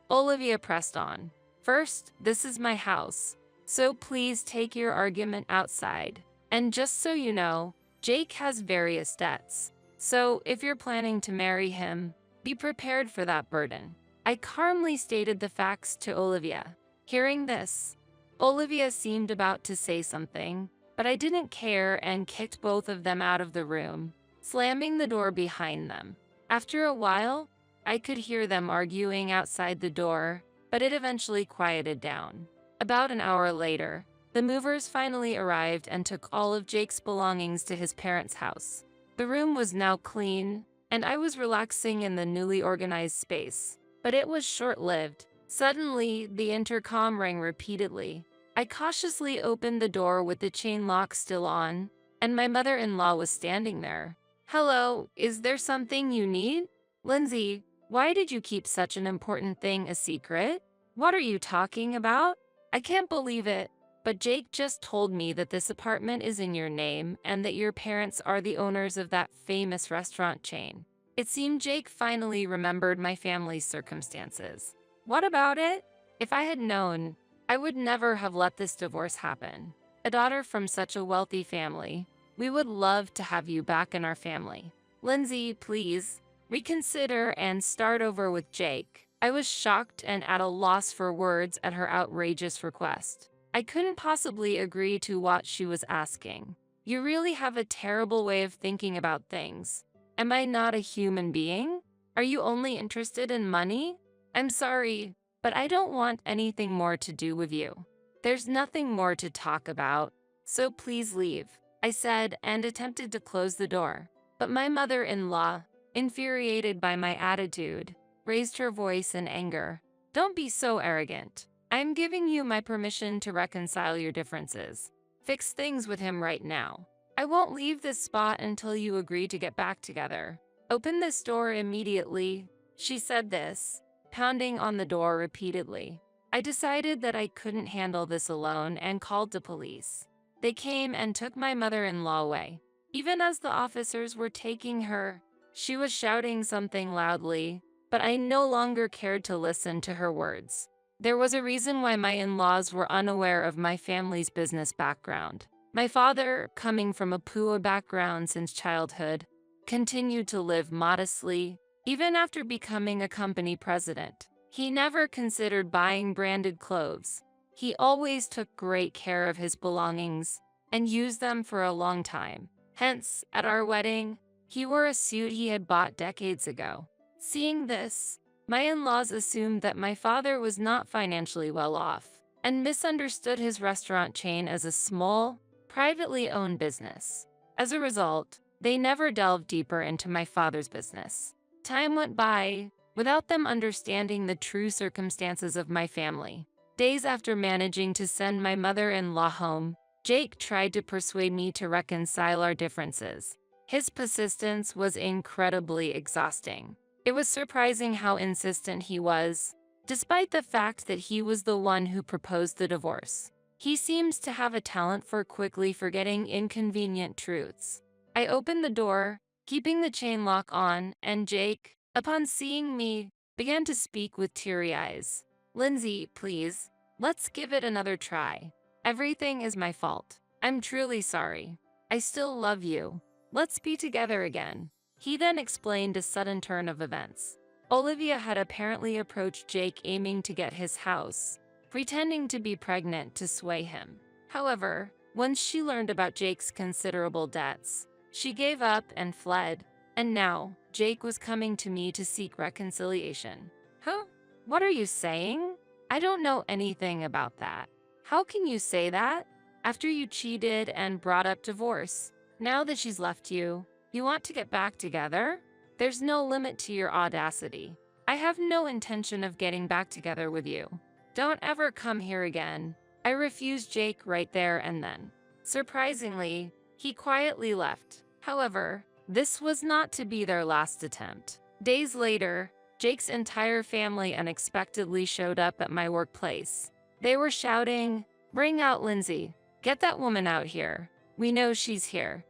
Olivia pressed on. First, this is my house, so please take your argument outside. And just so you know, Jake has various debts. So if you're planning to marry him, be prepared for that burden. I calmly stated the facts to Olivia. Hearing this, Olivia seemed about to say something, but I didn't care and kicked both of them out of the room, slamming the door behind them. After a while, I could hear them arguing outside the door, but it eventually quieted down. About an hour later, the movers finally arrived and took all of Jake's belongings to his parents' house. The room was now clean, and I was relaxing in the newly organized space. But it was short-lived. Suddenly, the intercom rang repeatedly. I cautiously opened the door with the chain lock still on, and my mother-in-law was standing there. Hello, is there something you need? Lindsay, why did you keep such an important thing a secret? What are you talking about? I can't believe it, but Jake just told me that this apartment is in your name and that your parents are the owners of that famous restaurant chain. It seemed Jake finally remembered my family's circumstances. What about it? If I had known, I would never have let this divorce happen. A daughter from such a wealthy family, we would love to have you back in our family. Lindsay, please, reconsider and start over with Jake. I was shocked and at a loss for words at her outrageous request. I couldn't possibly agree to what she was asking. You really have a terrible way of thinking about things. Am I not a human being? Are you only interested in money? I'm sorry, but I don't want anything more to do with you. There's nothing more to talk about, so please leave, I said and attempted to close the door. But my mother-in-law, infuriated by my attitude, raised her voice in anger. Don't be so arrogant. I'm giving you my permission to reconcile your differences. Fix things with him right now. I won't leave this spot until you agree to get back together. Open this door immediately. She said this, pounding on the door repeatedly. I decided that I couldn't handle this alone and called the police. They came and took my mother-in-law away. Even as the officers were taking her, she was shouting something loudly, but I no longer cared to listen to her words. There was a reason why my in-laws were unaware of my family's business background. My father, coming from a poor background since childhood, continued to live modestly, even after becoming a company president. He never considered buying branded clothes. He always took great care of his belongings and used them for a long time. Hence, at our wedding, he wore a suit he had bought decades ago. Seeing this, my in-laws assumed that my father was not financially well off and misunderstood his restaurant chain as a small, privately owned business. As a result, they never delved deeper into my father's business. Time went by without them understanding the true circumstances of my family. Days after managing to send my mother-in-law home, Jake tried to persuade me to reconcile our differences. His persistence was incredibly exhausting. It was surprising how insistent he was, despite the fact that he was the one who proposed the divorce. He seems to have a talent for quickly forgetting inconvenient truths. I opened the door, keeping the chain lock on, and Jake, upon seeing me, began to speak with teary eyes. Lindsay, please, let's give it another try. Everything is my fault. I'm truly sorry. I still love you. Let's be together again. He then explained a sudden turn of events. Olivia had apparently approached Jake aiming to get his house, pretending to be pregnant to sway him. However, once she learned about Jake's considerable debts, she gave up and fled, and now Jake was coming to me to seek reconciliation. Huh? What are you saying? I don't know anything about that. How can you say that? After you cheated and brought up divorce, now that she's left you, you want to get back together? There's no limit to your audacity. I have no intention of getting back together with you. Don't ever come here again. I refused Jake right there and then. Surprisingly, he quietly left. However, this was not to be their last attempt. Days later, Jake's entire family unexpectedly showed up at my workplace. They were shouting, "Bring out Lindsay. Get that woman out here. We know she's here,"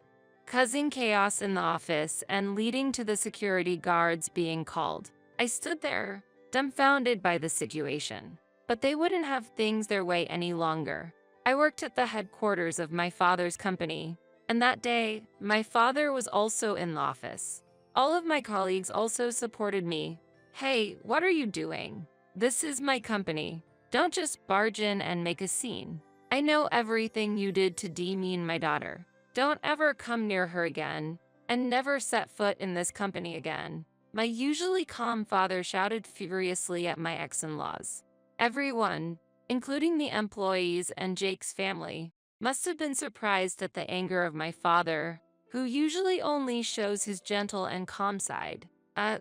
causing chaos in the office and leading to the security guards being called. I stood there, dumbfounded by the situation. But they wouldn't have things their way any longer. I worked at the headquarters of my father's company, and that day, my father was also in the office. All of my colleagues also supported me. "Hey, what are you doing? This is my company. Don't just barge in and make a scene. I know everything you did to demean my daughter. Don't ever come near her again, and never set foot in this company again." My usually calm father shouted furiously at my ex-in-laws. Everyone, including the employees and Jake's family, must have been surprised at the anger of my father, who usually only shows his gentle and calm side.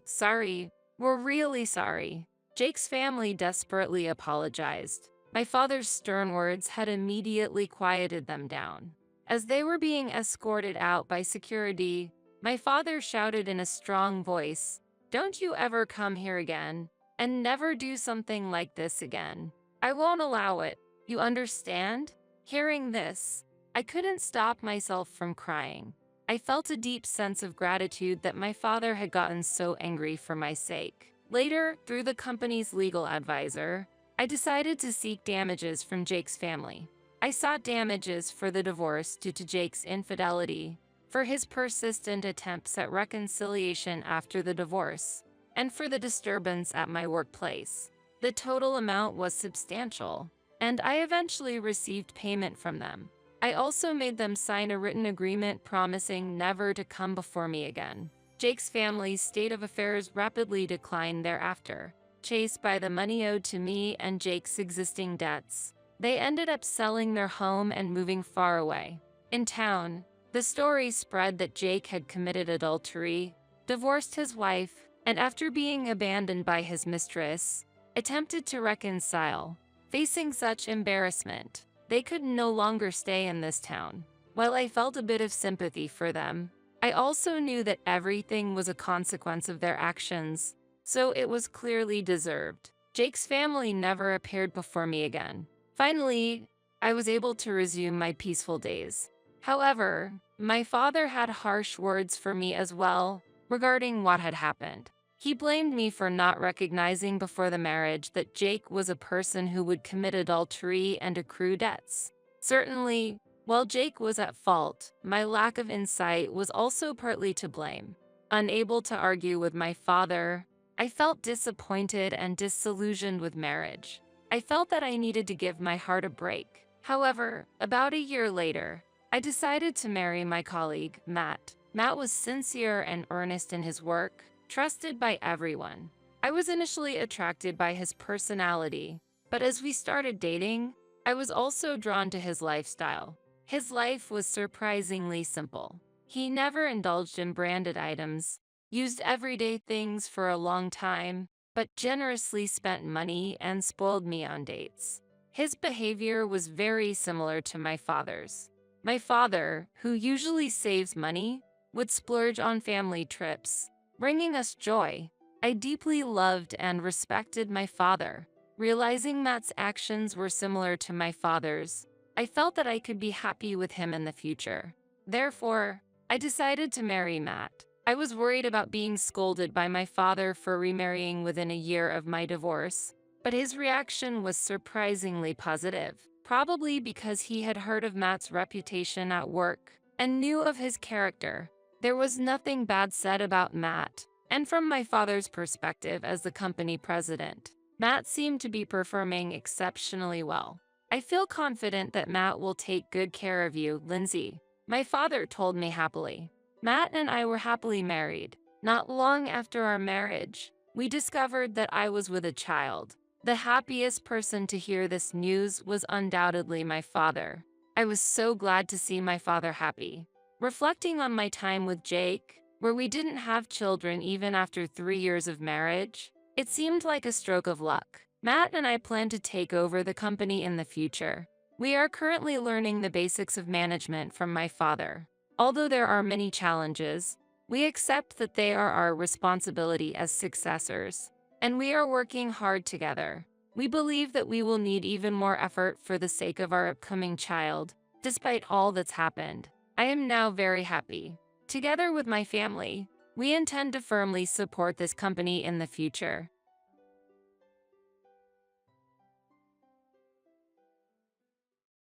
Sorry. We're really sorry. Jake's family desperately apologized. My father's stern words had immediately quieted them down. As they were being escorted out by security, my father shouted in a strong voice, "Don't you ever come here again, and never do something like this again. I won't allow it. You understand?" Hearing this, I couldn't stop myself from crying. I felt a deep sense of gratitude that my father had gotten so angry for my sake. Later, through the company's legal advisor, I decided to seek damages from Jake's family. I sought damages for the divorce due to Jake's infidelity, for his persistent attempts at reconciliation after the divorce, and for the disturbance at my workplace. The total amount was substantial, and I eventually received payment from them. I also made them sign a written agreement promising never to come before me again. Jake's family's state of affairs rapidly declined thereafter. Chased by the money owed to me and Jake's existing debts, they ended up selling their home and moving far away. In town, the story spread that Jake had committed adultery, divorced his wife, and after being abandoned by his mistress, attempted to reconcile. Facing such embarrassment, they could no longer stay in this town. While I felt a bit of sympathy for them, I also knew that everything was a consequence of their actions, so it was clearly deserved. Jake's family never appeared before me again. Finally, I was able to resume my peaceful days. However, my father had harsh words for me as well regarding what had happened. He blamed me for not recognizing before the marriage that Jake was a person who would commit adultery and accrue debts. Certainly, while Jake was at fault, my lack of insight was also partly to blame. Unable to argue with my father, I felt disappointed and disillusioned with marriage. I felt that I needed to give my heart a break. However, about a year later, I decided to marry my colleague, Matt. Matt was sincere and earnest in his work, trusted by everyone. I was initially attracted by his personality, but as we started dating, I was also drawn to his lifestyle. His life was surprisingly simple. He never indulged in branded items, used everyday things for a long time, but generously spent money and spoiled me on dates. His behavior was very similar to my father's. My father, who usually saves money, would splurge on family trips, bringing us joy. I deeply loved and respected my father. Realizing Matt's actions were similar to my father's, I felt that I could be happy with him in the future. Therefore, I decided to marry Matt. I was worried about being scolded by my father for remarrying within a year of my divorce, but his reaction was surprisingly positive, probably because he had heard of Matt's reputation at work and knew of his character. There was nothing bad said about Matt, and from my father's perspective as the company president, Matt seemed to be performing exceptionally well. I feel confident that Matt will take good care of you, Lindsay, my father told me happily. Matt and I were happily married. Not long after our marriage, we discovered that I was with a child. The happiest person to hear this news was undoubtedly my father. I was so glad to see my father happy. Reflecting on my time with Jake, where we didn't have children even after 3 years of marriage, it seemed like a stroke of luck. Matt and I plan to take over the company in the future. We are currently learning the basics of management from my father. Although there are many challenges, we accept that they are our responsibility as successors, and we are working hard together. We believe that we will need even more effort for the sake of our upcoming child, despite all that's happened. I am now very happy. Together with my family, we intend to firmly support this company in the future.